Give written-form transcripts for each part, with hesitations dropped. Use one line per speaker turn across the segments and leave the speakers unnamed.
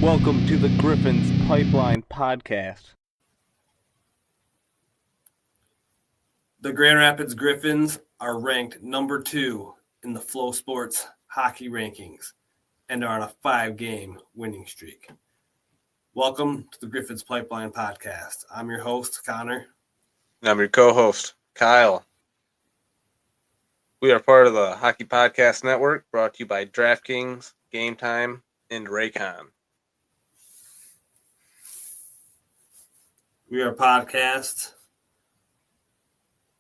Welcome to the Griffins Pipeline Podcast.
The Grand Rapids Griffins are ranked number 2 in the Flow Sports hockey rankings and are on a 5-game winning streak. Welcome to the Griffins Pipeline Podcast. I'm your host, Connor.
And I'm your co-host, Kyle. We are part of the Hockey Podcast Network, brought to you by DraftKings, Gametime, and Raycon.
We are a podcast.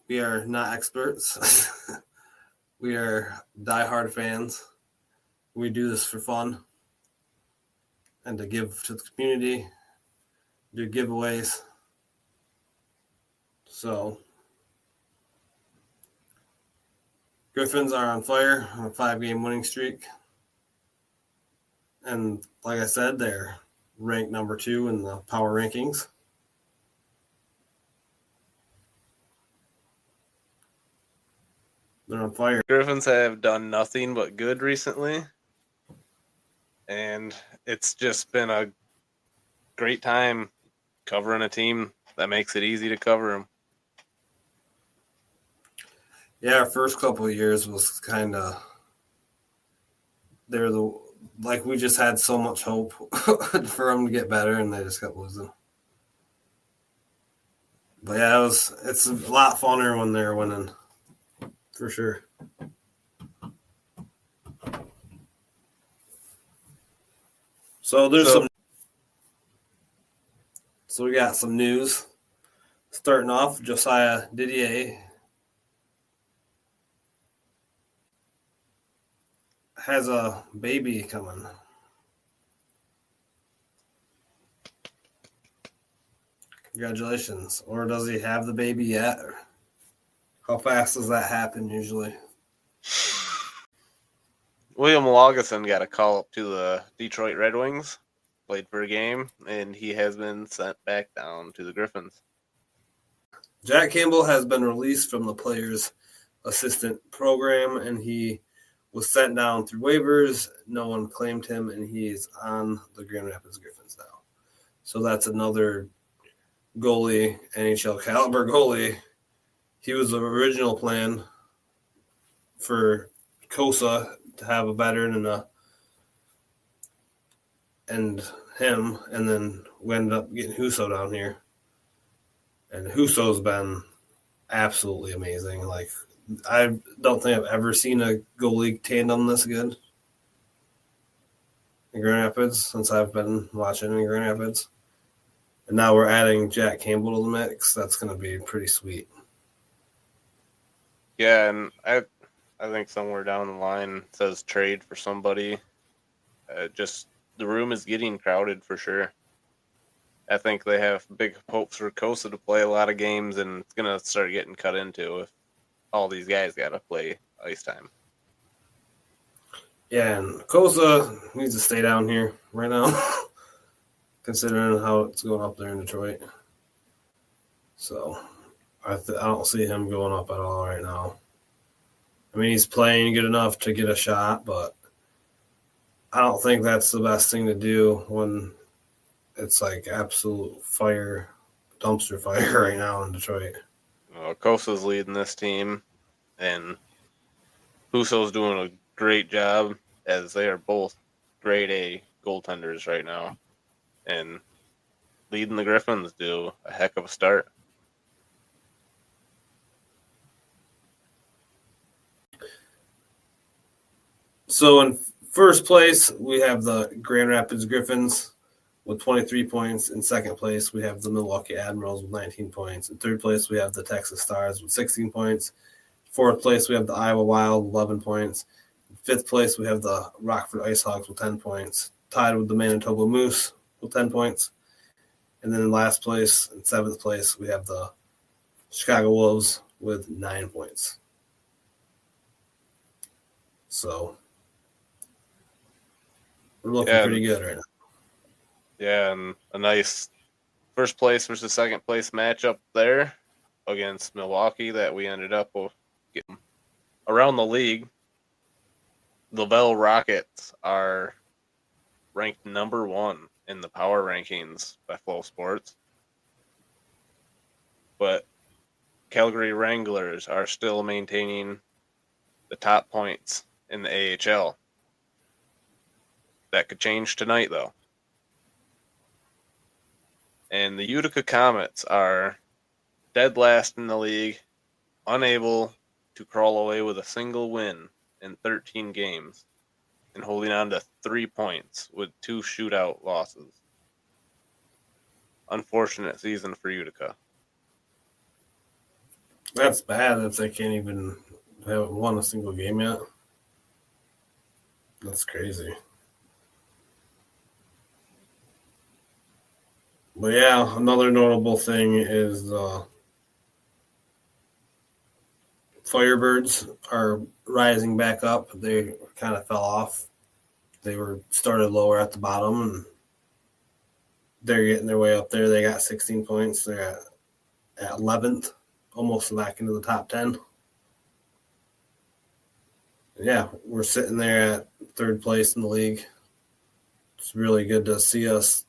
We are not experts. We are diehard fans. We do this for fun and to give to the community, do giveaways. So, Griffins are on fire on a 5-game winning streak. And like I said, they're ranked number 2 in the power rankings. They're on fire.
Griffins have done nothing but good recently. And it's just been a great time covering a team that makes it easy to cover them.
Yeah, our first couple of years was kind of we just had so much hope for them to get better, and they just kept losing. But yeah, it's a lot funner when they're winning, for sure. So we got some news. Starting off, Josiah Didier has a baby coming. Congratulations. Or does he have the baby yet? How fast does that happen usually?
William Lagesson got a call up to the Detroit Red Wings, played for a game, and he has been sent back down to the Griffins.
Jack Campbell has been released from the players' assistant program, and he was sent down through waivers. No one claimed him, and he is on the Grand Rapids Griffins now. So that's another goalie, NHL caliber goalie. He was the original plan for Kosa to have a veteran and him, and then we ended up getting Husso down here. And Husso's been absolutely amazing. Like, I don't think I've ever seen a goalie tandem this good in Grand Rapids since I've been watching in Grand Rapids. And now we're adding Jack Campbell to the mix. That's going to be pretty sweet.
Yeah, and I think somewhere down the line it says trade for somebody. Just the room is getting crowded for sure. I think they have big hopes for Kosa to play a lot of games, and it's going to start getting cut into if all these guys got to play ice time.
Yeah, and Kosa needs to stay down here right now, considering how it's going up there in Detroit. So I don't see him going up at all right now. I mean, he's playing good enough to get a shot, but I don't think that's the best thing to do when it's like absolute fire, dumpster fire right now in Detroit.
Kosa's leading this team, and Husso's doing a great job, as they are both grade A goaltenders right now. And leading the Griffins do a heck of a start.
So in first place, we have the Grand Rapids Griffins with 23 points. In second place, we have the Milwaukie Admirals with 19 points. In third place, we have the Texas Stars with 16 points. Fourth place, we have the Iowa Wild with 11 points. In fifth place, we have the Rockford Ice Hogs with 10 points, tied with the Manitoba Moose with 10 points. And then in last place, in seventh place, we have the Chicago Wolves with 9 points. So we're looking pretty good right now.
Yeah, and a nice first place versus second place matchup there against Milwaukee that we ended up getting around the league. The Bell Rockets are ranked number 1 in the power rankings by Flow Sports. But Calgary Wranglers are still maintaining the top points in the AHL. That could change tonight, though. And the Utica Comets are dead last in the league, unable to crawl away with a single win in 13 games, and holding on to 3 points with 2 shootout losses. Unfortunate season for Utica.
That's bad if they haven't won a single game yet. That's crazy. But yeah, another notable thing is Firebirds are rising back up. They kind of fell off. They were started lower at the bottom, and they're getting their way up there. They got 16 points. They're at 11th, almost back into the top 10. Yeah, we're sitting there at third place in the league. It's really good to see us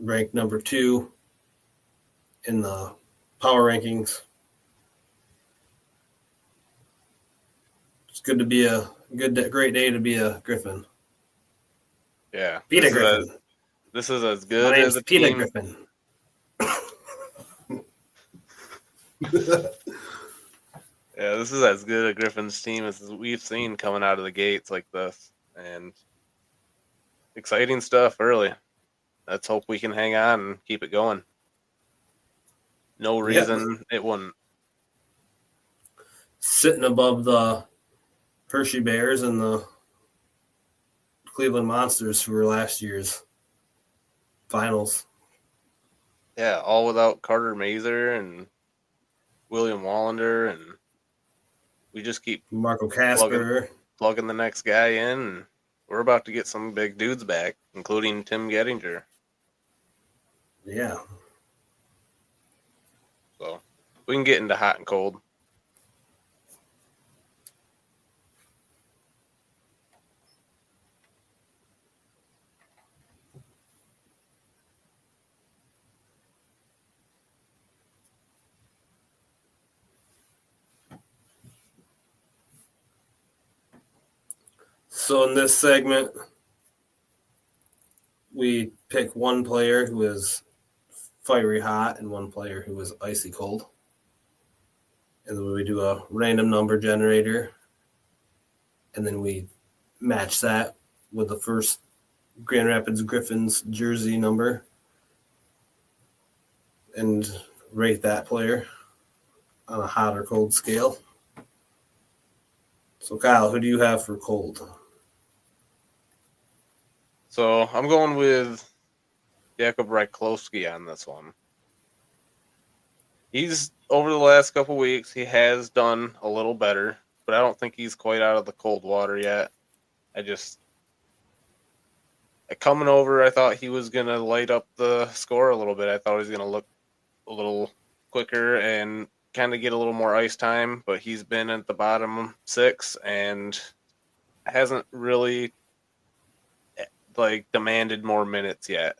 ranked number 2 in the power rankings. It's good to be great day to be a Griffin.
Yeah.
Peter Griffin.
This is as good
My
as
name's
a
Peter
team.
Griffin.
Yeah, this is as good a Griffins team as we've seen coming out of the gates like this. And exciting stuff early. Let's hope we can hang on and keep it going. No reason it wouldn't.
Sitting above the Hershey Bears and the Cleveland Monsters, who were last year's finals.
Yeah, all without Carter Mazer and William Wallander, and we just keep
Marco Casper.
plugging the next guy in. And we're about to get some big dudes back, including Tim Gettinger.
Yeah.
So we can get into hot and cold.
So in this segment, we pick one player who is fiery hot and one player who is icy cold. And then we do a random number generator. And then we match that with the first Grand Rapids Griffins jersey number and rate that player on a hot or cold scale. So, Kyle, who do you have for cold?
So I'm going with Jakub Ryklowski on this one. He's, over the last couple weeks, he has done a little better, but I don't think he's quite out of the cold water yet. Coming over, I thought he was going to light up the score a little bit. I thought he was going to look a little quicker and kind of get a little more ice time, but he's been at the bottom 6 and hasn't really demanded more minutes yet.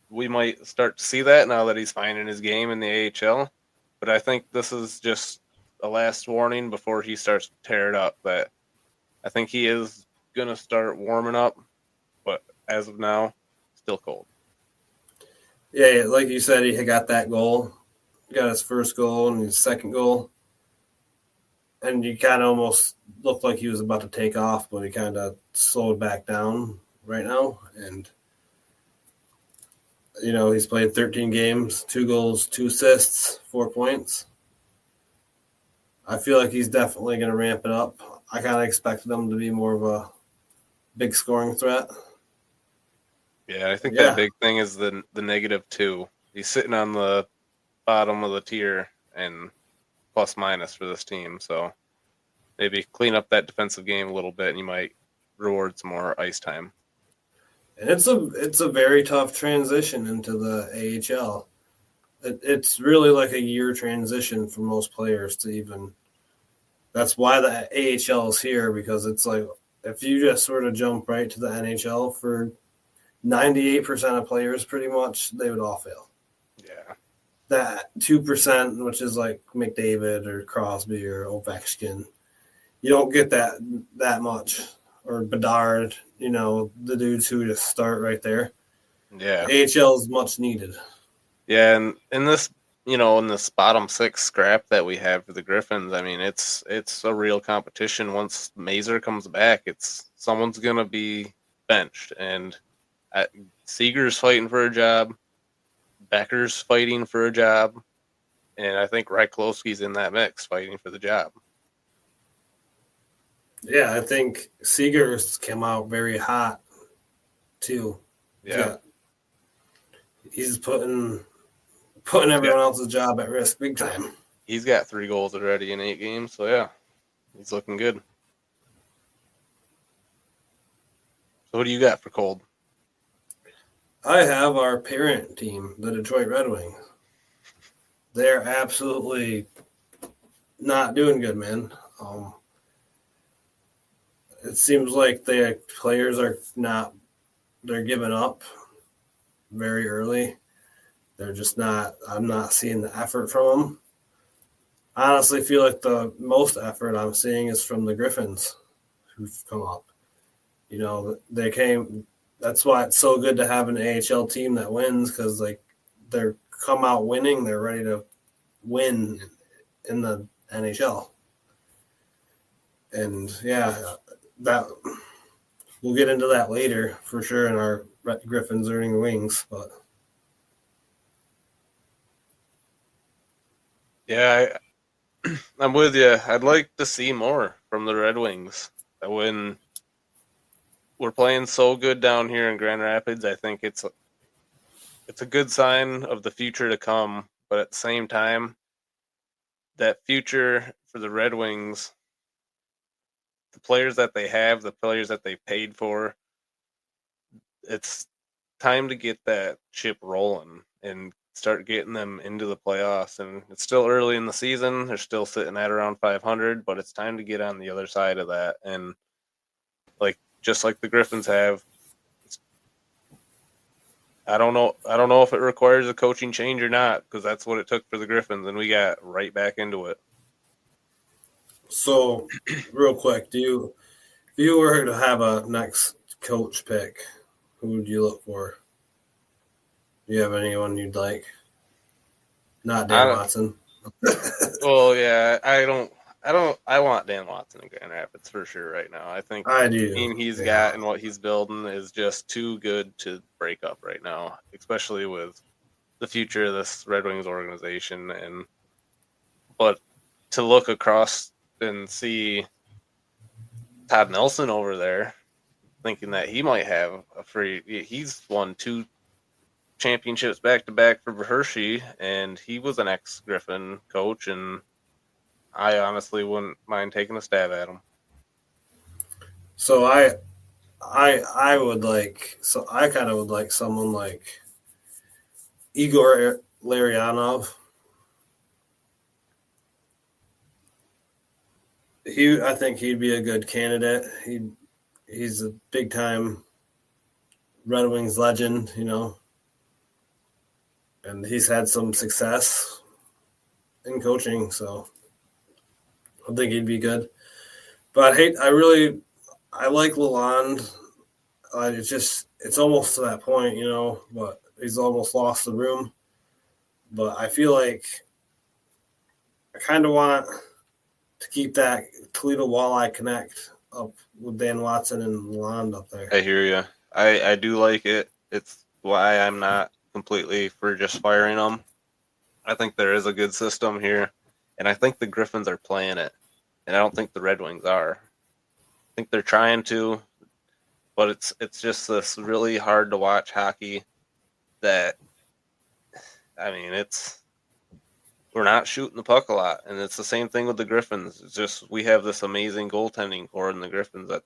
We might start to see that now that he's finding his game in the AHL, but I think this is just a last warning before he starts to tear it up. That I think he is going to start warming up, but as of now, still cold.
Yeah, like you said, he got that goal. He got his first goal and his second goal. And you kind of almost looked like he was about to take off, but he kind of slowed back down right now. And, he's played 13 games, 2 goals, 2 assists, 4 points. I feel like he's definitely going to ramp it up. I kind of expected him to be more of a big scoring threat.
Yeah, I think that big thing is the -2. He's sitting on the bottom of the tier and plus minus for this team. So maybe clean up that defensive game a little bit and you might reward some more ice time.
And it's a very tough transition into the AHL. It's really like a year transition for most players to even. That's why the AHL is here, because it's if you just sort of jump right to the NHL, for 98% of players, pretty much, they would all fail.
Yeah.
That 2%, which is like McDavid or Crosby or Ovechkin, you don't get that much. Or Bedard, the dudes who just start right there.
Yeah.
AHL is much needed.
Yeah, and in this, in this bottom 6 scrap that we have for the Griffins, I mean, it's a real competition. Once Mazer comes back, someone's gonna be benched, and Seager's fighting for a job, Becker's fighting for a job, and I think Ryklowski's in that mix fighting for the job.
Yeah, I think Seager's came out very hot too.
Yeah.
He's putting everyone else's job at risk big time.
He's got 3 goals already in 8 games, so yeah, he's looking good. So what do you got for cold?
I have our parent team, the Detroit Red Wings. They're absolutely not doing good, man. It seems like the players they're giving up very early. They're just I'm not seeing the effort from them. I honestly feel like the most effort I'm seeing is from the Griffins who've come up. That's why it's so good to have an AHL team that wins, because they're come out winning. They're ready to win in the NHL. And that we'll get into that later for sure in our Griffins earning the wings, but
yeah, I'm with you. I'd like to see more from the Red Wings. When we're playing so good down here in Grand Rapids, I think it's a good sign of the future to come. But at the same time, that future for the Red Wings, the players that they have, the players that they paid for, it's time to get that ship rolling and start getting them into the playoffs. And it's still early in the season. They're still sitting at around 500, but it's time to get on the other side of that. And just like the Griffins have, I don't know if it requires a coaching change or not, because that's what it took for the Griffins, and we got right back into it.
So, real quick, if you were to have a next coach pick, who would you look for? Do you have anyone you'd like? Not Dan Watson.
Well, yeah, I want Dan Watson in Grand Rapids for sure right now. I think
I do.
The team he's got and what he's building is just too good to break up right now, especially with the future of this Red Wings organization. But to look across and see Todd Nelson over there, thinking that he might have he's won 2 championships back-to-back for Hershey, and he was an ex-Griffin coach, and I honestly wouldn't mind taking a stab at him.
So I kind of would like someone like Igor Larionov. I think he'd be a good candidate. He's a big time Red Wings legend, and he's had some success in coaching, so I think he'd be good. But I like Lalonde. It's almost to that point, but he's almost lost the room. But I feel like I kind of want to keep that Toledo Walleye Connect up with Dan Watson and Lalonde up there.
I hear you. I do like it. It's why I'm not completely for just firing them. I think there is a good system here, and I think the Griffins are playing it, and I don't think the Red Wings are. I think they're trying to, but it's just this really hard to watch hockey that, I mean, we're not shooting the puck a lot, and it's the same thing with the Griffins. It's just we have this amazing goaltending core in the Griffins that,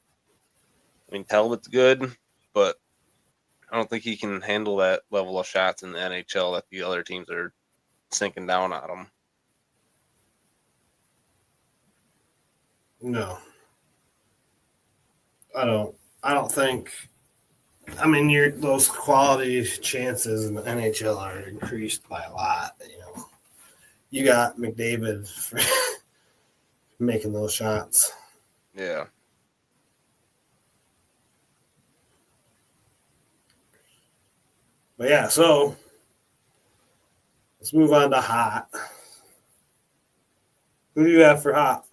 I mean, Talbot's good, but I don't think he can handle that level of shots in the NHL that the other teams are sinking down on him.
No. I don't think. I mean, those quality chances in the NHL are increased by a lot. You got McDavid for making those shots.
Yeah.
But yeah, so let's move on to hot. Who do you have for hot?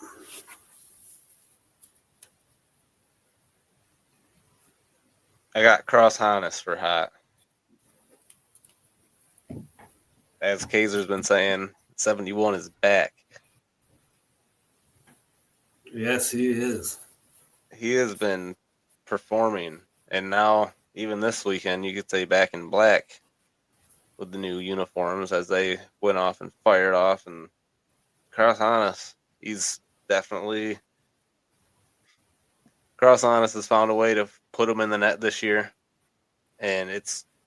I got Cross Honest for hot. As Kaiser's been saying, 71 is back.
Yes, he is.
He has been performing, and now even this weekend, you could say back in black with the new uniforms as they went off and fired off. And Cross Honest, he's definitely Cross Honest has found a way to put him in the net this year, and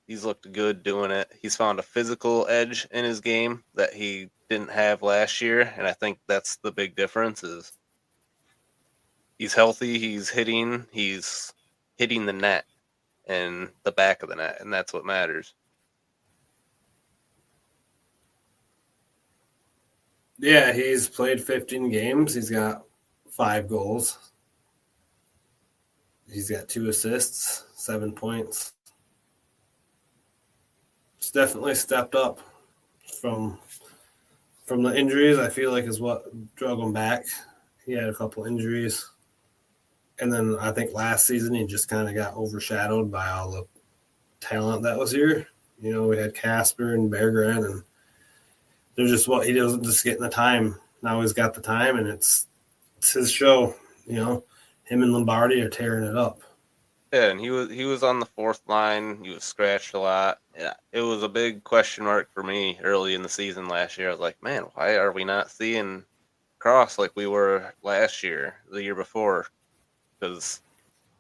he's looked good doing it. He's found a physical edge in his game that he didn't have last year, and I think that's the big difference. Is he's healthy, he's hitting the net and the back of the net, and that's what matters.
Yeah, he's played 15 games. He's got 5 goals. He's got 2 assists, 7 points. It's definitely stepped up from the injuries. I feel like is what drug him back. He had a couple injuries. And then I think last season he just kind of got overshadowed by all the talent that was here. We had Casper and Berggren, and they're just he doesn't just get the time. Now he's got the time, and it's his show. Him and Lombardi are tearing it up.
Yeah, and he was on the fourth line. He was scratched a lot. Yeah, it was a big question mark for me early in the season last year. I was like, man, why are we not seeing Cross like we were last year, the year before? Because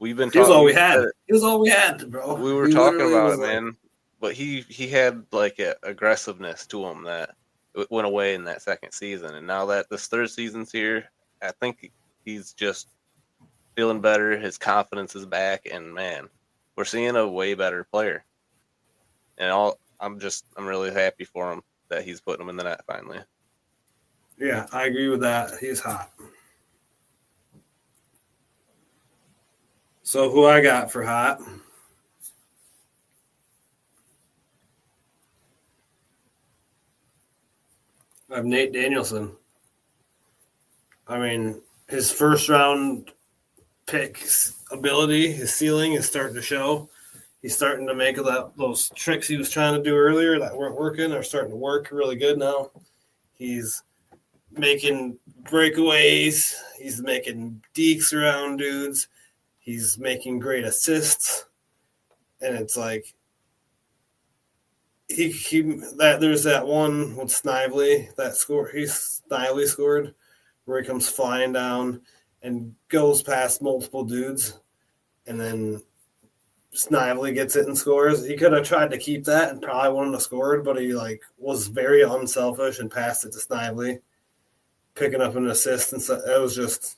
we've been talking.
He was all we had. He was all we had, bro.
We were talking about it, man. But he had like an aggressiveness to him that went away in that second season, and now that this third season's here, I think he's just feeling better. His confidence is back, and man, we're seeing a way better player. And I'm really happy for him that he's putting him in the net finally.
Yeah, I agree with that. He's hot. So who I got for hot? I have Nate Danielson. I mean, his first round pick ability, his ceiling is starting to show. He's starting to make those tricks he was trying to do earlier that weren't working are starting to work really good now. He's making breakaways. He's making dekes around dudes. He's making great assists. And it's like there's that one with Snively that Snively scored where he comes flying down and goes past multiple dudes, and then Snively gets it and scores. He could have tried to keep that and probably wouldn't have scored, but he was very unselfish and passed it to Snively, picking up an assist. And so it was just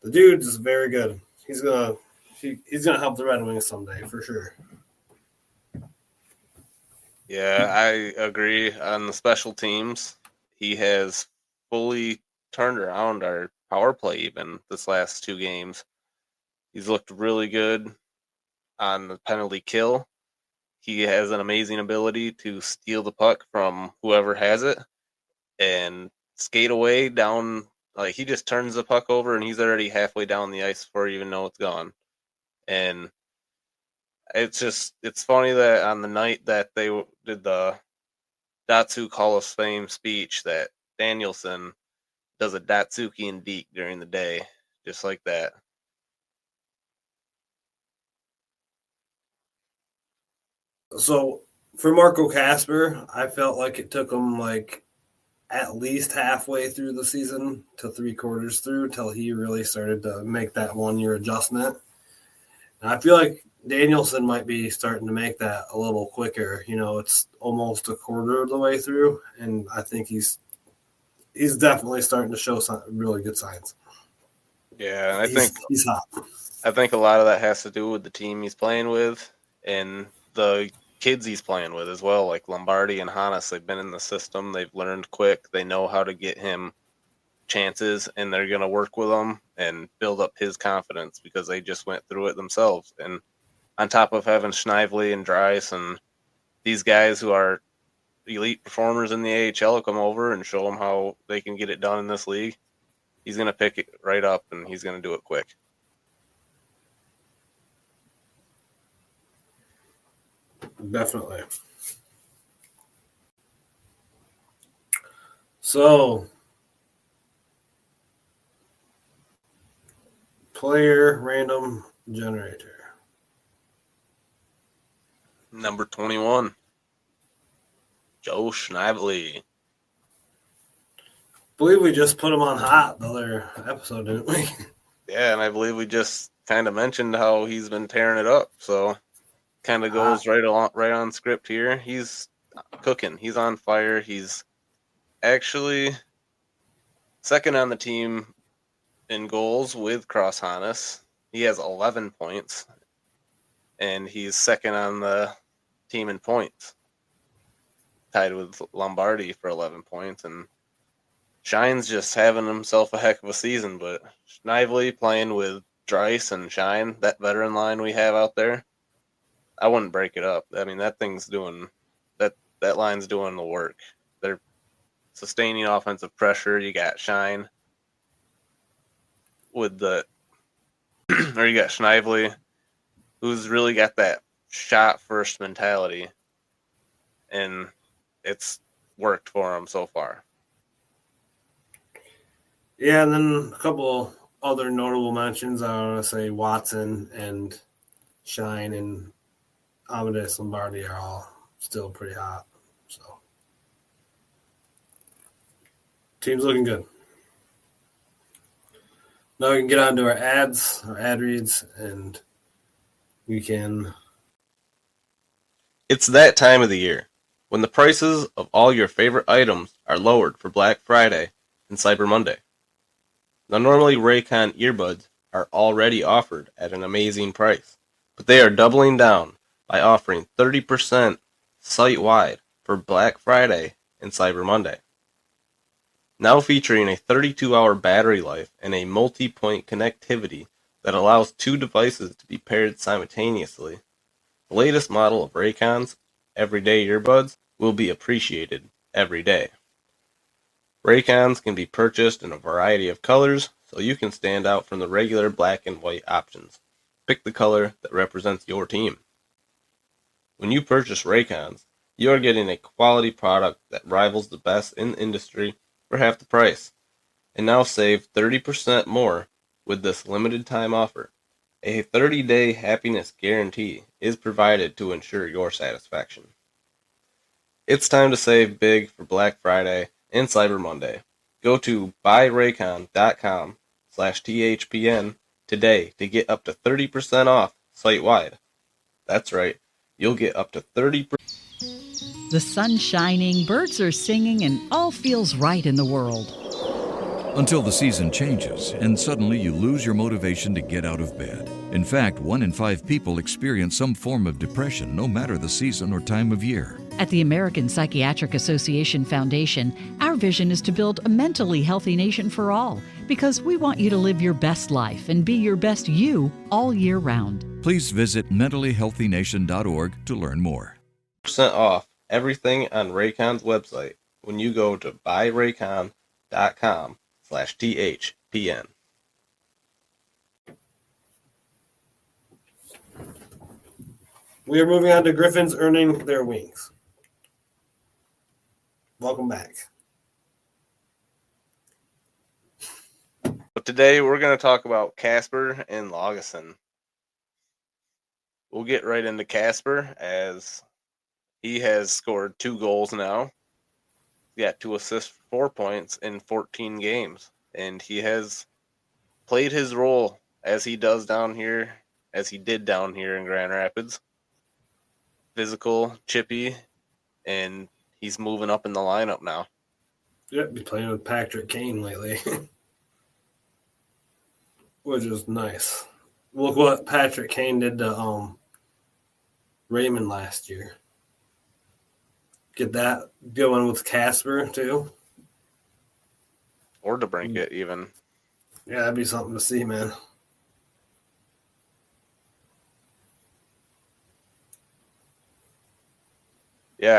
the dude is very good. He's gonna help the Red Wings someday for sure.
Yeah, I agree. On the special teams, he has fully turned around our power play even this last 2 games. He's looked really good on the penalty kill. He has an amazing ability to steal the puck from whoever has it and skate away down. Like, he just turns the puck over and he's already halfway down the ice before you even know it's gone. And it's funny that on the night that they did the Datsyuk Hall of Fame speech that Danielson does a Datsuki and Deke during the day, just like that.
So for Marco Casper, I felt like it took him at least halfway through the season to 3/4 through till he really started to make that 1-year adjustment. And I feel like Danielson might be starting to make that a little quicker. It's almost a quarter of the way through, and I think he's definitely starting to show some really good signs.
Yeah, and
he's hot.
I think a lot of that has to do with the team he's playing with and the kids he's playing with as well. Like Lombardi and Hannes, they've been in the system. They've learned quick. They know how to get him chances, and they're going to work with him and build up his confidence because they just went through it themselves. And on top of having Snively and Dries and these guys who are elite performers in the AHL come over and show them how they can get it done in this league, he's going to pick it right up, and he's going to do it quick.
Definitely. So, player random generator.
Number 21, Joe Snively.
I believe we just put him on hot the other episode, didn't we?
Yeah, and I believe we just kind of mentioned how he's been tearing it up. So kind of goes right on script here. He's cooking. He's on fire. He's actually second on the team in goals with Cross Hannes. He has 11 points, and he's second on the team in points, tied with Lombardi for 11 points. And Shine's just having himself a heck of a season, but Snively playing with Dries and Shine, that veteran line we have out there, I wouldn't break it up. I mean, that thing's doing that line's doing the work. They're sustaining offensive pressure. You got Shine with the or you got Snively, who's really got that shot first mentality, and it's worked for him so far.
Yeah, and then a couple other notable mentions. I want to say Watson and Shine and Amadeus Lombardi are all still pretty hot. So, team's looking good. Now we can get on to our ads, our ad reads, and we can...
It's that time of the year when the prices of all your favorite items are lowered for Black Friday and Cyber Monday. Now, normally Raycon earbuds are already offered at an amazing price, but they are doubling down by offering 30% site-wide for Black Friday and Cyber Monday. Now featuring a 32-hour battery life and a multi-point connectivity that allows two devices to be paired simultaneously, the latest model of Raycon's everyday earbuds will be appreciated every day. Raycons can be purchased in a variety of colors, so you can stand out from the regular black and white options. Pick the color that represents your team. When you purchase Raycons, you are getting a quality product that rivals the best in the industry for half the price. And now save 30% more with this limited time offer. A 30-day happiness guarantee is provided to ensure your satisfaction. It's time to save big for Black Friday and Cyber Monday. Go to buyraycon.com/THPN today to get up to 30% off site-wide. That's right, you'll get up to 30%.
The sun's shining, birds are singing, and all feels right in the world.
Until the season changes and suddenly you lose your motivation to get out of bed. In fact, 1 in 5 people experience some form of depression no matter the season or time of year.
At the American Psychiatric Association Foundation, our vision is to build a mentally healthy nation for all, because we want you to live your best life and be your best you all year round.
Please visit mentallyhealthynation.org to learn more.
% off everything on Raycon's website when you go to buyraycon.com/THPN.
We are moving on to Griffins earning their wings. Welcome back.
But today we're going to talk about Casper and Lagesson. We'll get right into Casper as he has scored 2 goals now. He got 2 assists, 4 points in 14 games. And he has played his role as he did down here in Grand Rapids. Physical, chippy, and he's moving up in the lineup now.
Yep, been playing with Patrick Kane lately. which is nice. Look what Patrick Kane did to Raymond last year. Get that going with Casper too.
Or to brink it even.
Yeah, that'd be something to see, man.
Yeah,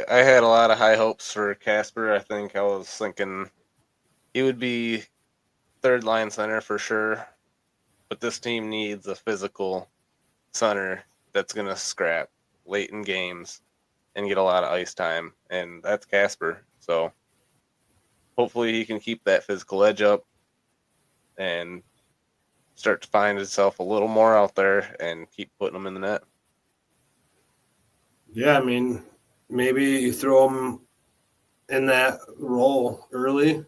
I had a lot of high hopes for Casper. I was thinking he would be third line center for sure. But this team needs a physical center that's going to scrap late in games and get a lot of ice time. And that's Casper. So hopefully he can keep that physical edge up and start to find himself a little more out there and keep putting them in the net.
Yeah, I mean, maybe you throw him in that role early,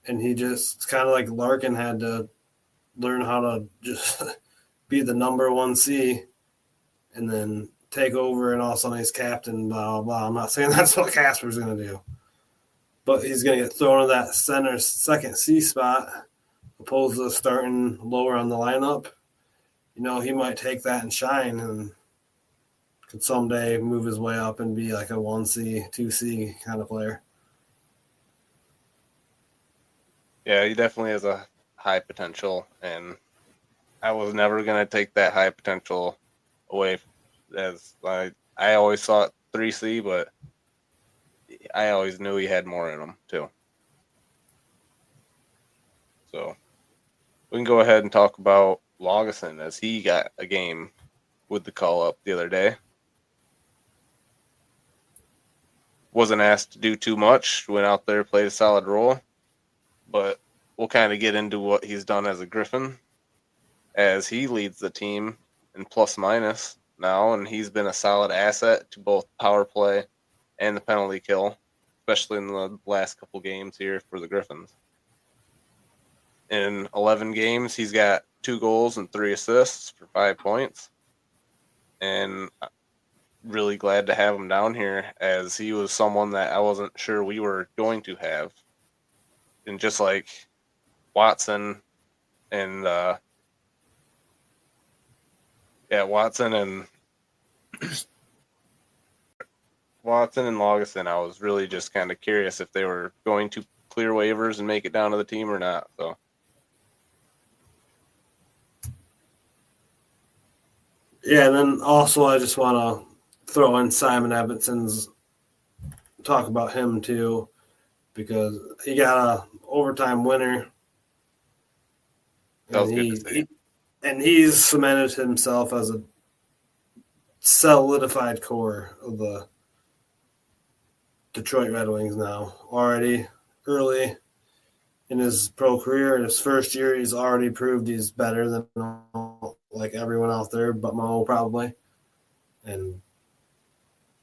and he just kind of like Larkin had to learn how to just be the number 1C and then take over, and all of a sudden he's captain, blah, blah, blah. I'm not saying that's what Casper's going to do, but he's going to get thrown to that center second C spot opposed to starting lower on the lineup. You know, he might take that and shine and could someday move his way up and be like a 1C, 2C kind of player.
Yeah, he definitely has a high potential, and I was never going to take that high potential away. As I always thought 3C, but I always knew he had more in him too. So we can go ahead and talk about Lagesson, as he got a game with the call up the other day. Wasn't asked to do too much. Went out there, played a solid role. But we'll kind of get into what he's done as a Griffin, as he leads the team in plus minus now, and he's been a solid asset to both power play and the penalty kill, especially in the last couple games here for the Griffins. In 11 games, he's got 2 goals and 3 assists for 5 points. And really glad to have him down here, as he was someone that I wasn't sure we were going to have. And just like Watson and Watson and Lagesson, I was really just kind of curious if they were going to clear waivers and make it down to the team or not. So
yeah, and then also I just want to throw in Simon Evanson's, talk about him too, because he got a overtime winner.
that was good to see.
And he's cemented himself as a solidified core of the Detroit Red Wings now. Already early in his pro career, in his first year, he's already proved he's better than like everyone out there but Mo probably. And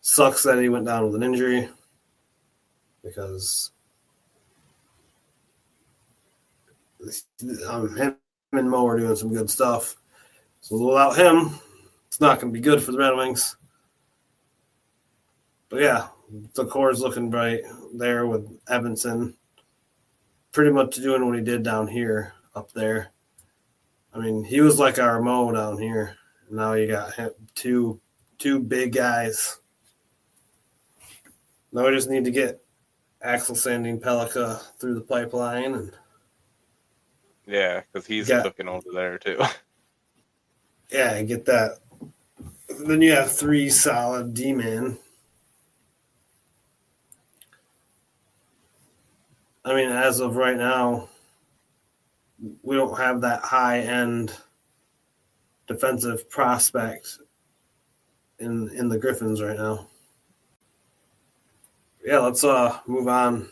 sucks that he went down with an injury, because him and Mo are doing some good stuff. So without him, it's not going to be good for the Red Wings. But yeah, the core is looking bright there with Evanson pretty much doing what he did down here, up there. I mean, he was like our Mo down here. Now you got him, two big guys. Now we just need to get Axel Sandin Pellikka through the pipeline. And
yeah, because he's cooking over there too.
Yeah, and get that. Then you have 3 solid D-men. I mean, as of right now, we don't have that high-end defensive prospect in the Griffins right now. Yeah, let's move on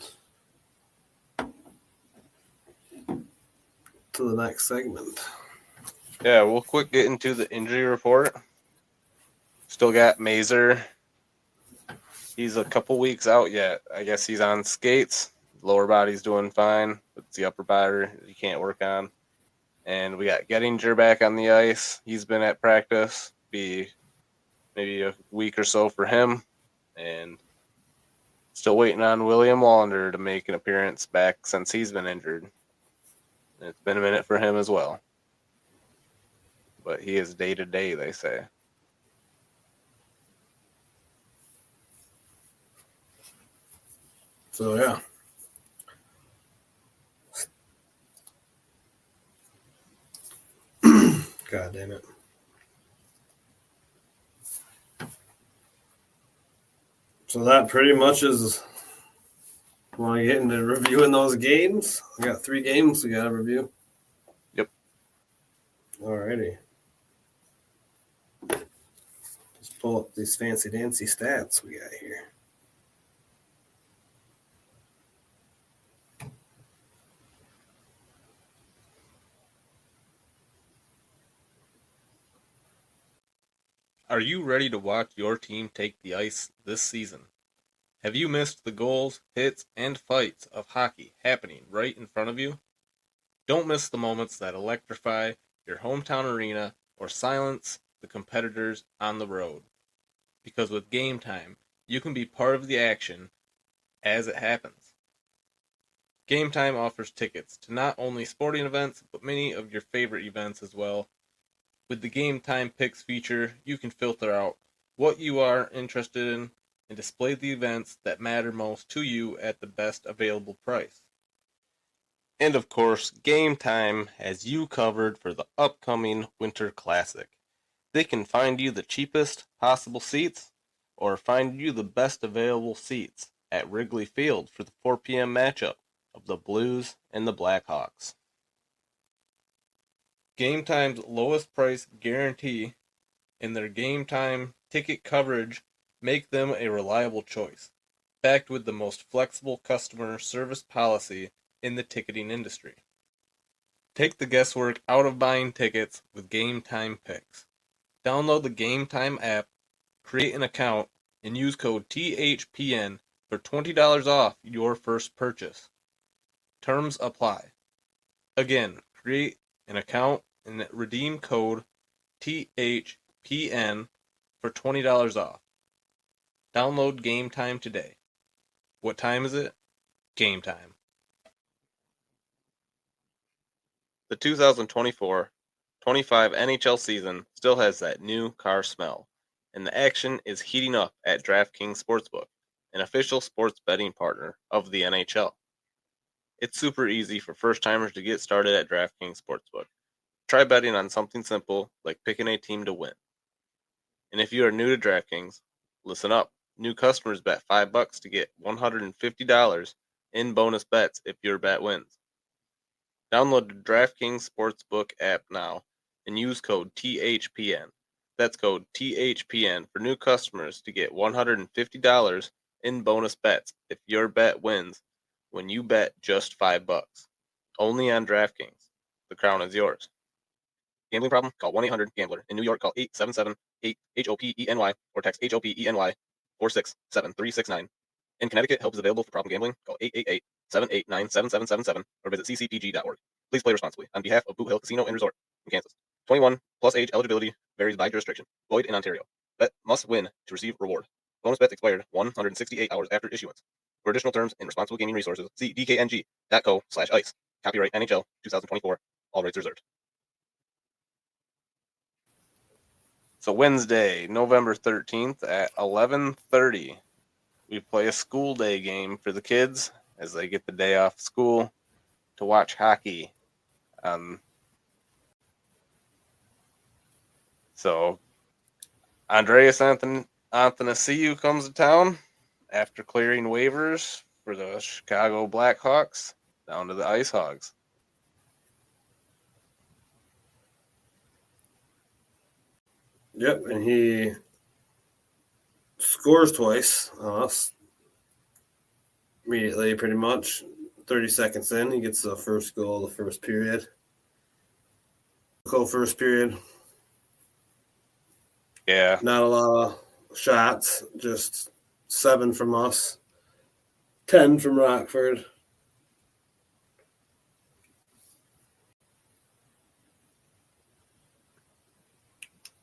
to the next segment.
Yeah, we'll quick get into the injury report. Still got Mazer. He's a couple weeks out yet. I guess he's on skates. Lower body's doing fine, but it's the upper body he can't work on. And we got Gettinger back on the ice. He's been at practice. Be maybe a week or so for him. And still waiting on William Wallander to make an appearance back since he's been injured. It's been a minute for him as well. But he is day to day, they say.
So, yeah. God damn it. So that pretty much is. Want to get into reviewing those games? We got 3 games we got to review.
Yep.
Alrighty. Just pull up these fancy dancy stats we got here.
Are you ready to watch your team take the ice this season? Have you missed the goals, hits, and fights of hockey happening right in front of you? Don't miss the moments that electrify your hometown arena or silence the competitors on the road. Because with Gametime, you can be part of the action as it happens. Gametime offers tickets to not only sporting events, but many of your favorite events as well. With the Gametime Picks feature, you can filter out what you are interested in and display the events that matter most to you at the best available price. And of course, Gametime has you covered for the upcoming Winter Classic. They can find you the cheapest possible seats or find you the best available seats at Wrigley Field for the 4 p.m. matchup of the Blues and the Blackhawks. Gametime's lowest price guarantee and their Gametime ticket coverage make them a reliable choice, backed with the most flexible customer service policy in the ticketing industry. Take the guesswork out of buying tickets with Gametime Picks. Download the Gametime app, create an account, and use code THPN for $20 off your first purchase. Terms apply. Again, create an account and redeem code THPN for $20 off. Download Gametime today. What time is it? Gametime. The 2024-25 NHL season still has that new car smell, and the action is heating up at DraftKings Sportsbook, an official sports betting partner of the NHL. It's super easy for first-timers to get started at DraftKings Sportsbook. Try betting on something simple like picking a team to win. And if you are new to DraftKings, listen up. New customers bet $5 to get $150 in bonus bets if your bet wins. Download the DraftKings Sportsbook app now and use code THPN. That's code THPN for new customers to get $150 in bonus bets if your bet wins when you bet just $5. Only on DraftKings. The crown is yours. Gambling problem? Call 1-800-GAMBLER. In New York, call 877-8-HOPENY or text HOPENY 467-3669. In Connecticut, help is available for problem gambling. Call 888-789-7777 or visit ccpg.org. Please play responsibly. On behalf of Boot Hill Casino and Resort in Kansas. 21 plus age eligibility varies by jurisdiction. Void in Ontario. Bet must win to receive reward. Bonus bets expired 168 hours after issuance. For additional terms and responsible gaming resources, see dkng.co/ice. Copyright NHL 2024. All rights reserved. So Wednesday, November 13th at 11:30, we play a school day game for the kids as they get the day off school to watch hockey. So Andreas Athanasiou comes to town after clearing waivers for the Chicago Blackhawks down to the Ice Hogs.
Yep, and he scores twice on us. Immediately, pretty much. 30 seconds in, he gets the first goal of the first period. First period.
Yeah.
Not a lot of shots, just 7 from us, 10 from Rockford.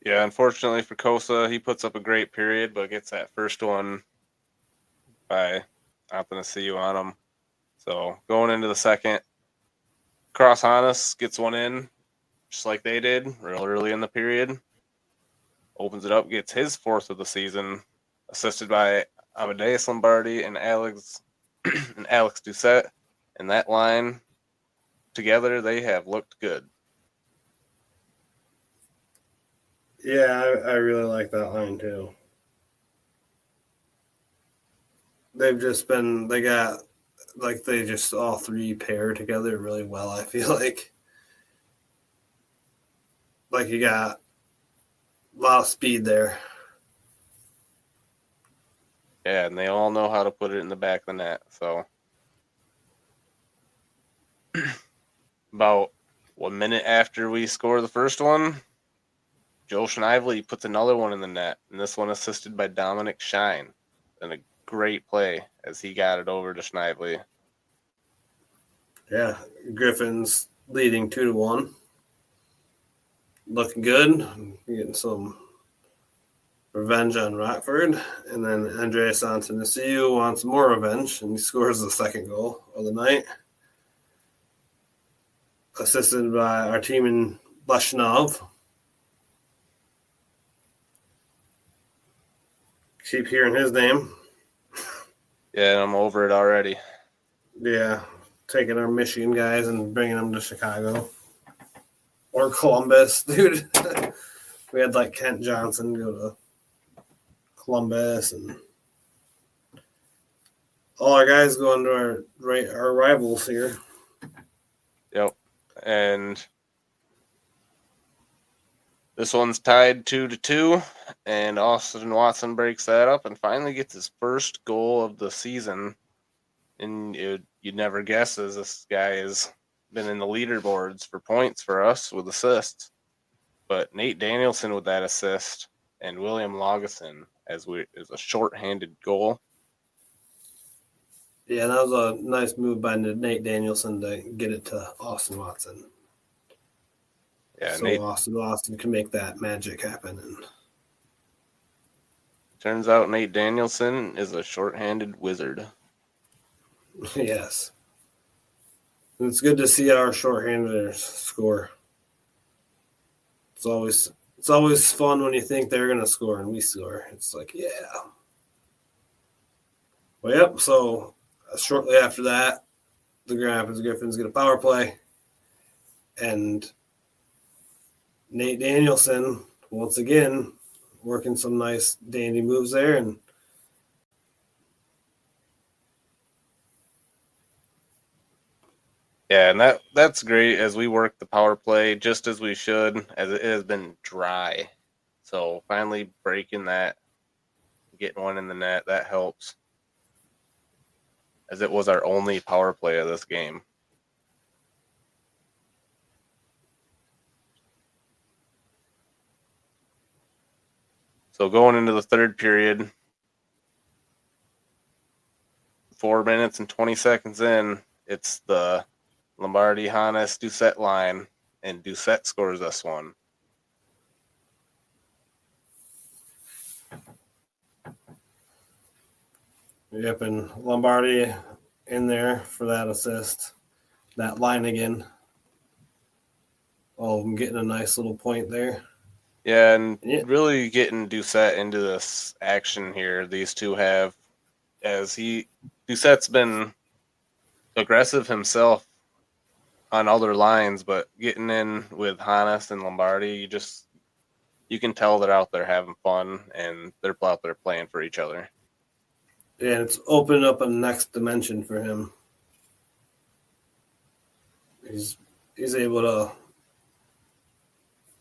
Yeah, unfortunately for Kosa, he puts up a great period, but gets that first one by Athanasiou on him. So going into the second, Cross Hannes gets one in, just like they did, real early in the period. Opens it up, gets his 4th of the season, assisted by Amadeus Lombardi and Alex Doucette. And that line, together, they have looked good.
Yeah, I really like that line too. They just all three pair together really well, I feel like. Like you got a lot of speed there.
Yeah, and they all know how to put it in the back of the net. So about 1 minute after we score the first one, Joe Schneively puts another one in the net, and this one assisted by Dominic Shine. And a great play as he got it over to Schneively.
Yeah, Griffins leading 2-1. Looking good. Getting some revenge on Rockford. And then Andreas Antonisiu wants more revenge, and he scores the second goal of the night. Assisted by Artemin Leshnov. Keep hearing his name.
Yeah, I'm over it already.
Yeah, taking our Michigan guys and bringing them to Chicago. Or Columbus, dude. We had like Kent Johnson go to Columbus, and all our guys going to our rivals here.
Yep. And this one's tied 2-2, and Austin Watson breaks that up and finally gets his first goal of the season. And you'd never guess, as this guy has been in the leaderboards for points for us with assists. But Nate Danielson with that assist, and William Lagesson is a shorthanded goal.
Yeah, that was a nice move by Nate Danielson to get it to Austin Watson.
Yeah,
so Austin can make that magic happen. And
turns out Nate Danielson is a shorthanded wizard.
Yes. It's good to see our shorthanders score. It's always fun when you think they're going to score and we score. It's like, yeah. Well, yep, so shortly after that, the Grand Rapids Griffins get a power play. And Nate Danielson, once again, working some nice dandy moves there. And
yeah, and that's great as we work the power play just as we should, as it has been dry. So finally breaking that, getting one in the net, that helps. As it was our only power play of this game. So going into the third period, 4 minutes and 20 seconds in, it's the Lombardi, Hannes, Doucette line, and Doucette scores us one.
Yep, and Lombardi in there for that assist. That line again. Oh, I'm getting a nice little point there.
Yeah, and really getting Doucette into this action here, these two have, as Doucette's been aggressive himself on other lines, but getting in with Hannes and Lombardi, you can tell they're out there having fun and they're out there playing for each other.
Yeah, it's opened up a next dimension for him. He's able to,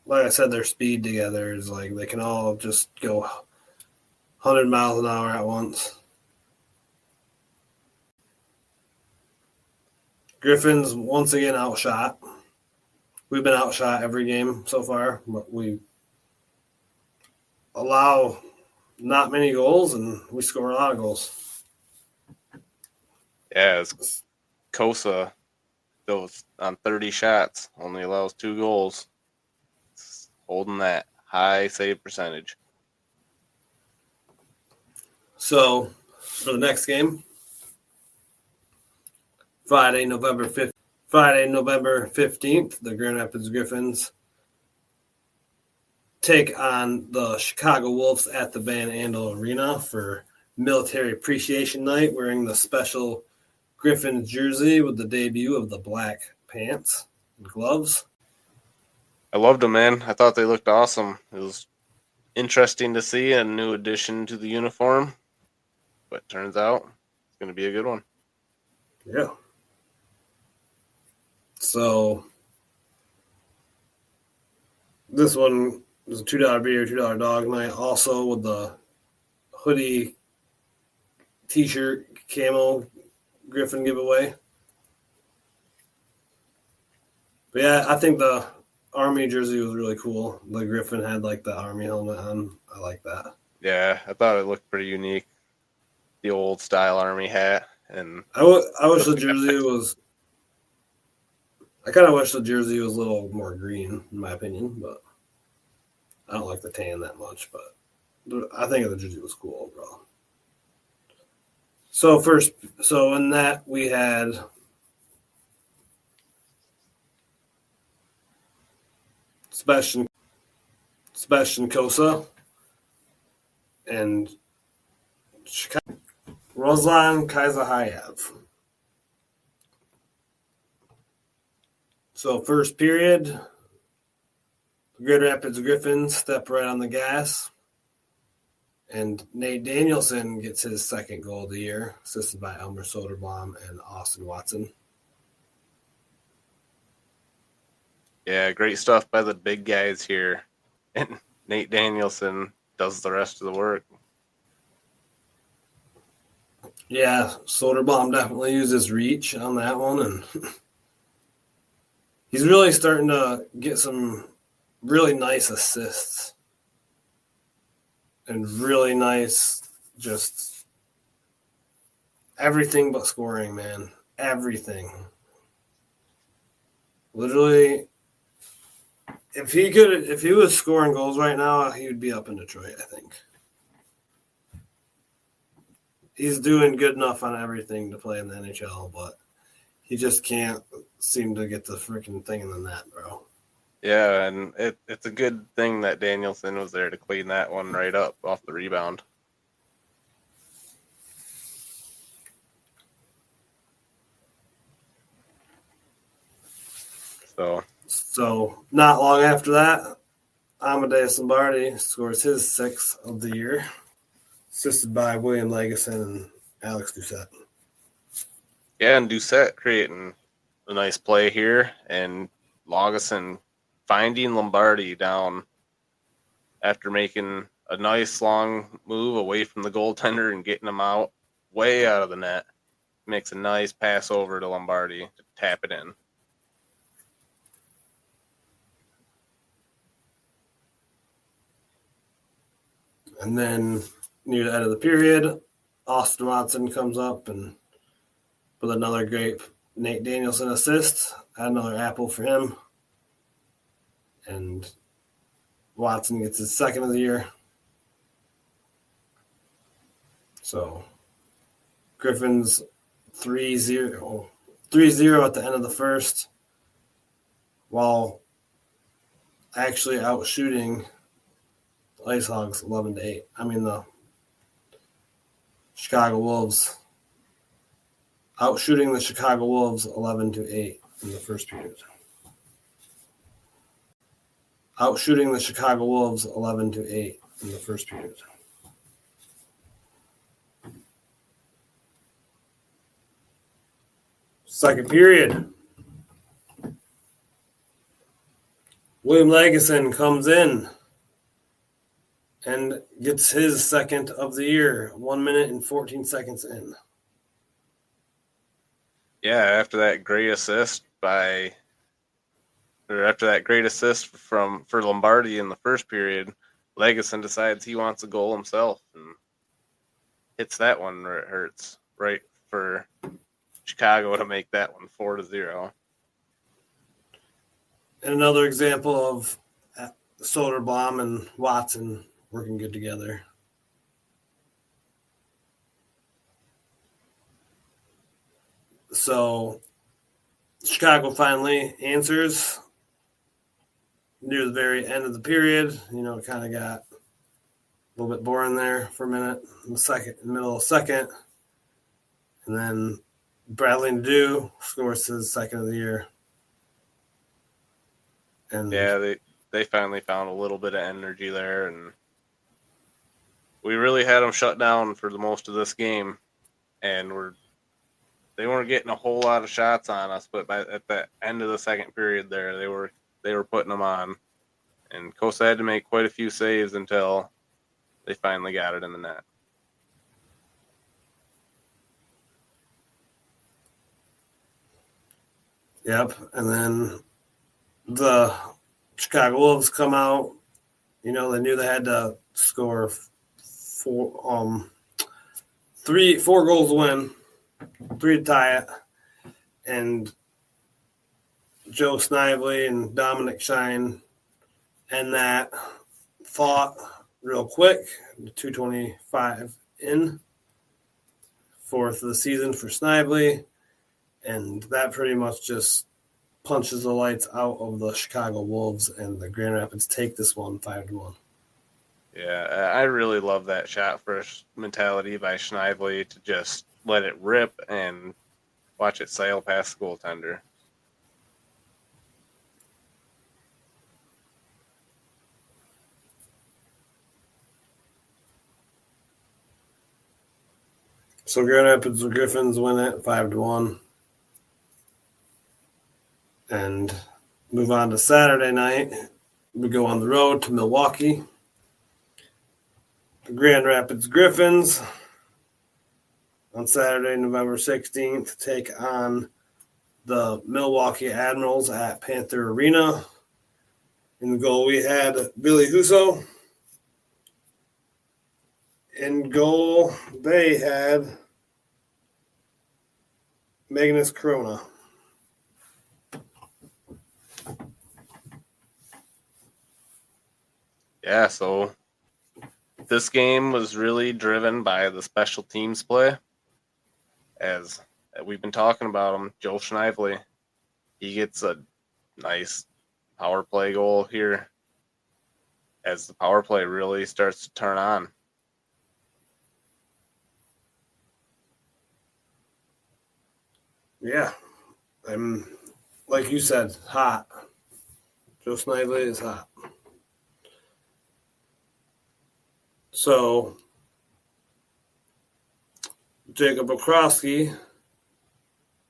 like I said, their speed together is like they can all just go 100 miles an hour at once. Griffins once again outshot. We've been outshot every game so far, but we allow not many goals and we score a lot of goals.
Yeah, it's Kosa goes on 30 shots, only allows 2 goals. It's holding that high save percentage. So,
for the next game, Friday, November 5th, Friday, November 15th, the Grand Rapids Griffins take on the Chicago Wolves at the Van Andel Arena for Military Appreciation Night, wearing the special Griffins jersey with the debut of the black pants and gloves.
I loved them, man. I thought they looked awesome. It was interesting to see a new addition to the uniform, but turns out it's going to be a good one.
Yeah. So this one was a $2 beer, $2 dog night, also with the hoodie, t-shirt, camo Griffin giveaway. But yeah, I think the Army jersey was really cool. The Griffin had like the Army helmet on. I like that.
Yeah, I thought it looked pretty unique. The old style Army hat. And
I wish the jersey was. I kind of wish the jersey was a little more green, in my opinion, but I don't like the tan that much. But I think the jersey was cool overall. So in that we had Sebastian Kosa and Ruslan Kaizahayev. So first period, the Grand Rapids Griffins step right on the gas, and Nate Danielson gets his second goal of the year, assisted by Elmer Soderblom and Austin Watson.
yeah, great stuff by the big guys here. And Nate Danielson does the rest of the work.
Yeah, Soderblom definitely used his reach on that one, and he's really starting to get some really nice assists and really nice just everything but scoring, man. Everything. Literally, if he was scoring goals right now, he would be up in Detroit, I think. He's doing good enough on everything to play in the NHL, but he just can't seem to get the freaking thing in the net, bro.
Yeah, and it's a good thing that Danielson was there to clean that one right up off the rebound.
So not long after that, Amadeus Lombardi scores his sixth of the year, assisted by William Legason and Alex Doucette.
Yeah, and Doucette creating a nice play here, and Legason finding Lombardi down after making a nice long move away from the goaltender and getting him out, way out of the net. Makes a nice pass over to Lombardi to tap it in.
And then near the end of the period, Austin Watson comes up and with another great Nate Danielson assist, another apple for him. And Watson gets his second of the year. So Griffins 3-0 at the end of the first, while actually outshooting the Ice Hogs 11-8. I mean the Chicago Wolves outshooting the Chicago Wolves 11-8 in the first period. Outshooting the Chicago Wolves 11-8 in the first period. Second period. William Legason comes in and gets his second of the year, 1 minute and 14 seconds in.
Yeah, after that great assist for Lombardi in the first period, Legason decides he wants a goal himself and hits that one where it hurts, right for Chicago to make that one 4-0.
And another example of Soderblom and Watson working good together. So Chicago finally answers near the very end of the period. It kind of got a little bit boring there for a minute in the middle of the second. And then Bradley Nadeau scores his second of the year. And
yeah, they finally found a little bit of energy there, and we really had them shut down for the most of this game, and they weren't getting a whole lot of shots on us, but at the end of the second period there, they were putting them on, and Costa had to make quite a few saves until they finally got it in the net.
Yep, and then the Chicago Wolves come out. They knew they had to score 4 goals to win, 3 to tie it, and Joe Snively and Dominic Shine and that fought real quick. 225 in, 4th of the season for Snively, and that pretty much just punches the lights out of the Chicago Wolves, and the Grand Rapids take this one 5-1.
Yeah, I really love that shot first mentality by Snively to just let it rip and watch it sail past the goaltender.
So Grand Rapids Griffins win it 5-1. And move on to Saturday night. We go on the road to Milwaukee. The Grand Rapids Griffins on Saturday, November 16th, take on the Milwaukie Admirals at Panther Arena. In the goal, we had Billy Husso. In goal, they had Magnus Corona.
Yeah, so this game was really driven by the special teams play. As we've been talking about him, Joe Snively, he gets a nice power play goal here as the power play really starts to turn on.
Yeah, I'm like you said, hot. Joe Snively is hot. So Jacob Okrowski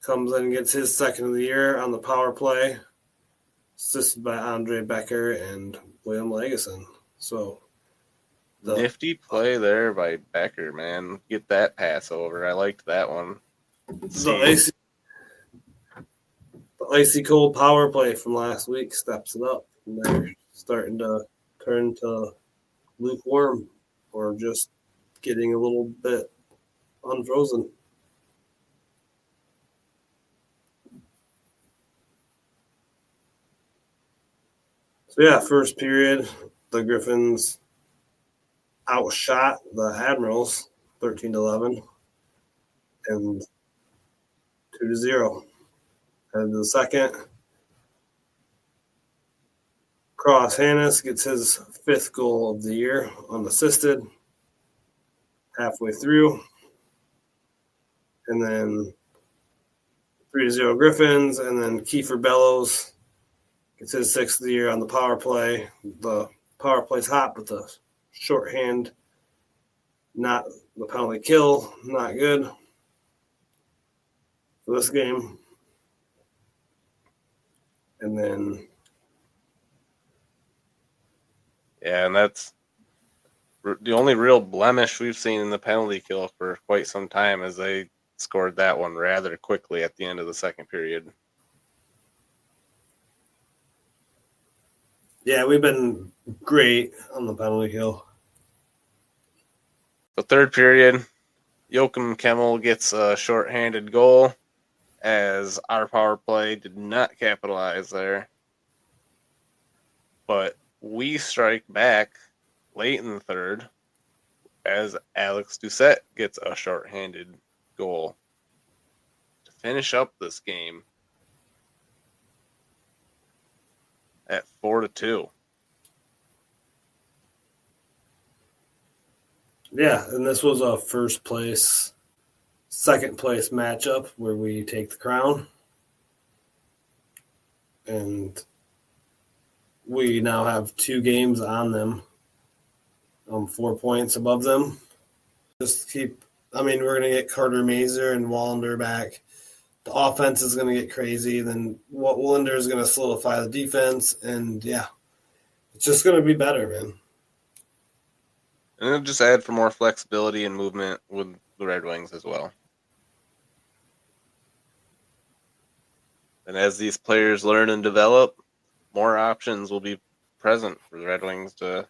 comes in and gets his second of the year on the power play, assisted by Andre Becker and William Lageson. So
Nifty play there by Becker, man. Get that pass over. I liked that one.
The icy cold power play from last week steps it up. And they're starting to turn to lukewarm or just getting a little bit unfrozen. So, yeah, first period, the Griffins outshot the Admirals 13-11 and 2-0. And the second, Cross Hannes gets his 5th goal of the year unassisted halfway through. And then 3-0 Griffins, and then Kiefer Bellows gets his 6th of the year on the power play. The power play's hot, but the shorthand, not the penalty kill, not good for this game. And then
yeah, and that's the only real blemish we've seen in the penalty kill for quite some time, as they scored that one rather quickly at the end of the second period.
Yeah, we've been great on the penalty kill.
The third period, Joachim Kemmel gets a shorthanded goal as our power play did not capitalize there. But we strike back late in the third as Alex Doucette gets a shorthanded goal to finish up this game. at 4-2.
Yeah, and this was a first place, second place matchup where we take the crown. And we now have 2 games on them, 4 points above them. We're going to get Carter Mazer and Wallander back. The offense is going to get crazy. Then Wallander is going to solidify the defense. And, yeah, it's just going to be better, man.
And it'll just add for more flexibility and movement with the Red Wings as well. And as these players learn and develop, more options will be present for the Red Wings to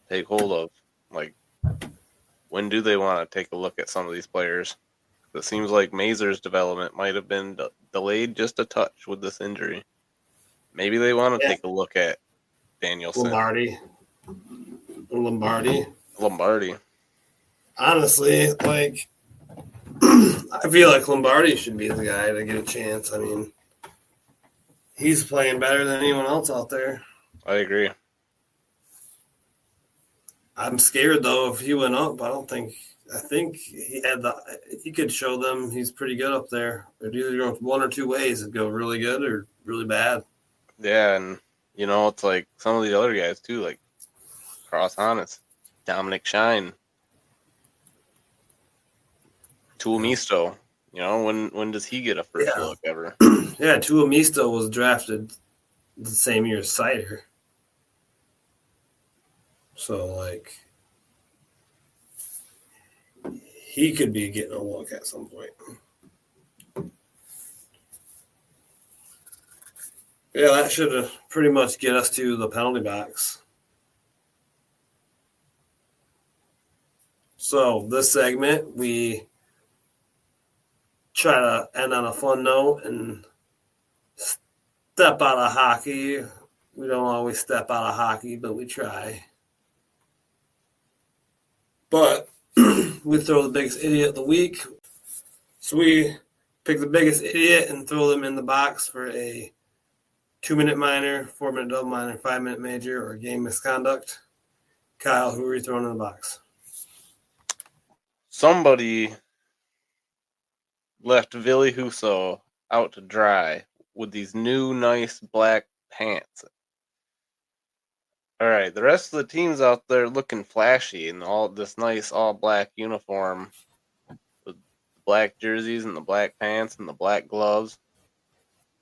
take hold of. Like, when do they want to take a look at some of these players? It seems like Mazer's development might have been delayed just a touch with this injury. Maybe they want to take a look at Danielson. Lombardi. Honestly,
I feel like Lombardi should be the guy to get a chance. I mean, he's playing better than anyone else out there.
I agree.
I'm scared, though, if he went up. I think he could show them he's pretty good up there. It'd either go one or two ways. It'd go really good or really bad.
Yeah, and, it's like some of the other guys, too, like Cross Honest, Dominic Shine, Tuomisto. When does he get a first look ever?
Yeah, Tuomisto was drafted the same year as Sider. So, he could be getting a look at some point. Yeah, that should pretty much get us to the penalty box. So, this segment, we try to end on a fun note and step out of hockey. We don't always step out of hockey, but we try. But we throw the biggest idiot of the week. So we pick the biggest idiot and throw them in the box for a 2-minute minor, 4-minute double minor, 5-minute major, or game misconduct. Kyle, who are you throwing in the box?
Somebody left Ville Husso out to dry with these new nice black pants. All right, the rest of the team's out there looking flashy in all this nice all black uniform with the black jerseys and the black pants and the black gloves.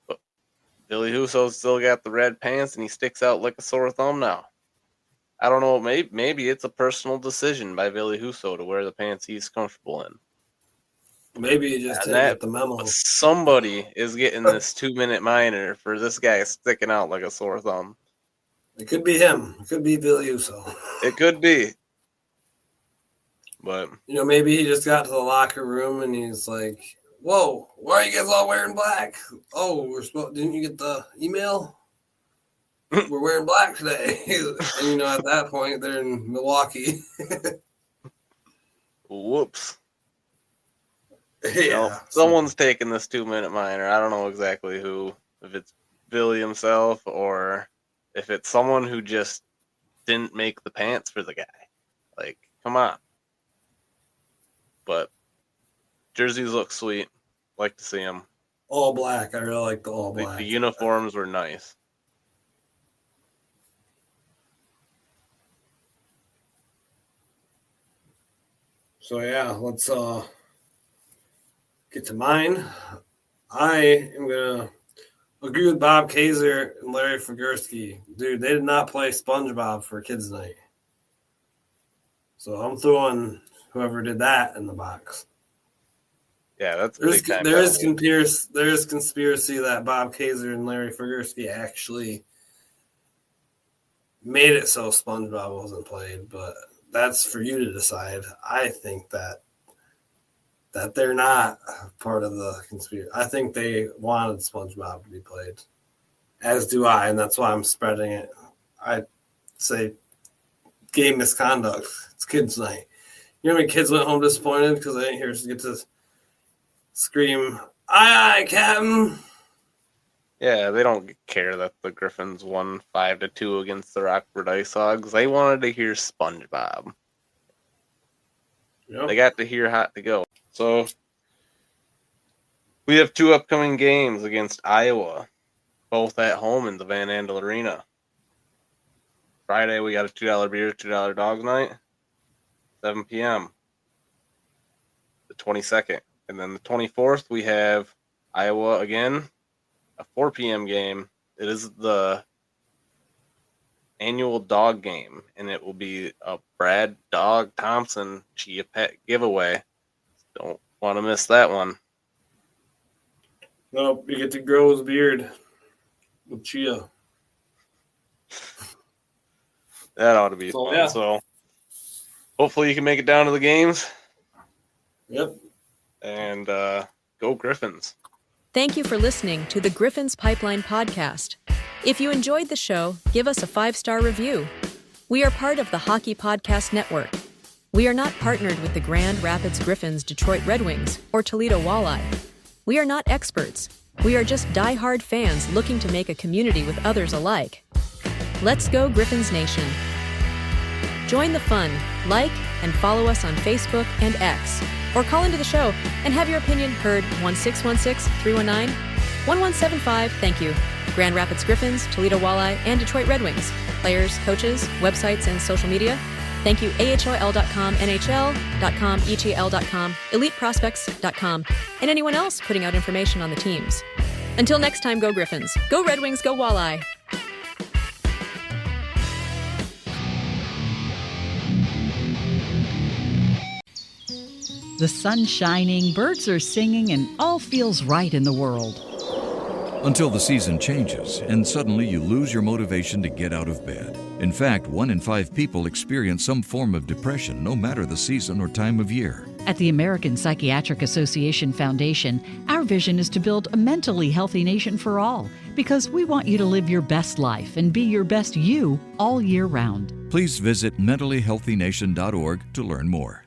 But Ville Husso's still got the red pants and he sticks out like a sore thumb now. I don't know, maybe it's a personal decision by Ville Husso to wear the pants he's comfortable in.
Maybe he just didn't get the memo.
Somebody is getting this 2-minute minor for this guy sticking out like a sore thumb.
It could be him. It could be Ville Husso.
It could be. But
maybe he just got to the locker room and he's like, "Whoa, why are you guys all wearing black? Oh, didn't you get the email? We're wearing black today." And at that point they're in Milwaukee.
Whoops.
Yeah.
Someone's taking this 2-minute minor. I don't know exactly who. If it's Billy himself or if it's someone who just didn't make the pants for the guy. Like, come on. But jerseys look sweet. Like to see them.
All black. I really like the all black.
The uniforms were nice.
So, yeah, let's get to mine. I am going to agree with Bob Kaiser and Larry Figursky. Dude, they did not play SpongeBob for Kids Night. So I'm throwing whoever did that in the box.
Yeah, that's
there is conspiracy that Bob Kaiser and Larry Figursky actually made it so SpongeBob wasn't played, but that's for you to decide. I think that they're not part of the conspiracy. I think they wanted SpongeBob to be played, as do I, and that's why I'm spreading it. I say game misconduct. It's kids' night. You know how many kids went home disappointed because they didn't get to scream, "Aye, aye, Captain."
Yeah, they don't care that the Griffins won 5-2 against the Rockford Ice Hogs. They wanted to hear SpongeBob.
Yep.
They got to hear Hot to Go. So we have 2 upcoming games against Iowa, both at home in the Van Andel Arena. Friday, we got a $2 beer, $2 dogs night, 7 p.m., the 22nd. And then the 24th, we have Iowa again, a 4 p.m. game. It is the annual dog game, and it will be a Brad Dog Thompson Chia Pet giveaway. Don't want to miss that one.
Nope, you get to grow his beard with Chia.
That ought to be
So,
fun.
yeah.
So hopefully you can make it down to the games.
Yep.
And go Griffins.
Thank you for listening to the Griffins Pipeline Podcast. If you enjoyed the show, give us a 5-star review. We are part of the Hockey Podcast Network. We are not partnered with the Grand Rapids Griffins, Detroit Red Wings, or Toledo Walleye. We are not experts. We are just die-hard fans looking to make a community with others alike. Let's go Griffins Nation. Join the fun, like, and follow us on Facebook and X, or call into the show and have your opinion heard 1-616-319-1175. Thank you. Grand Rapids Griffins, Toledo Walleye, and Detroit Red Wings. Players, coaches, websites, and social media. Thank you AHOL.com, NHL.com, ETL.com, EliteProspects.com, and anyone else putting out information on the teams. Until next time, go Griffins. Go Red Wings, go Walleye.
The sun's shining, birds are singing, and all feels right in the world.
Until the season changes and suddenly you lose your motivation to get out of bed. In fact, 1 in 5 people experience some form of depression, no matter the season or time of year.
At the American Psychiatric Association Foundation, our vision is to build a mentally healthy nation for all, because we want you to live your best life and be your best you all year round.
Please visit mentallyhealthynation.org to learn more.